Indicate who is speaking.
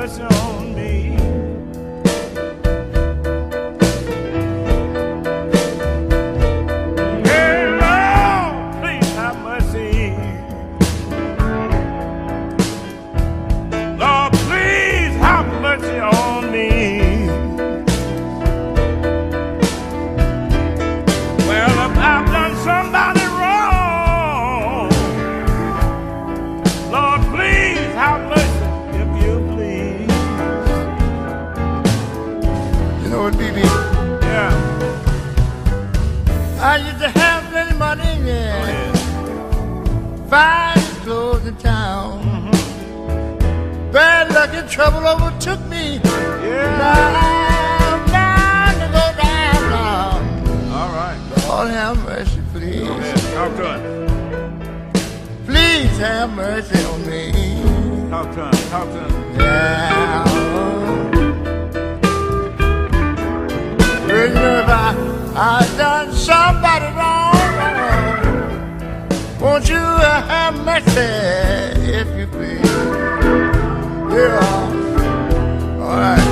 Speaker 1: mercy on me. Hey, Lord, please have mercy. Lord, please have mercy on me. Well, if I've done somebody wrong, Lord, please have mercy, if you please.
Speaker 2: You know what, BB?
Speaker 1: Yeah.
Speaker 2: I used to have plenty money, yeah.
Speaker 1: Go ahead.
Speaker 2: Fine clothes in town. Bad luck and trouble overtook me.
Speaker 1: Yeah.
Speaker 2: Now, time to go down now.
Speaker 1: All right.
Speaker 2: Lord have mercy, please.
Speaker 1: Go ahead. Talk to him.
Speaker 2: Please have mercy on me.
Speaker 1: Talk to him. Talk to him.
Speaker 2: Yeah. Well, you know, if I done somebody wrong, won't you have mercy, if you please? Yeah. All right.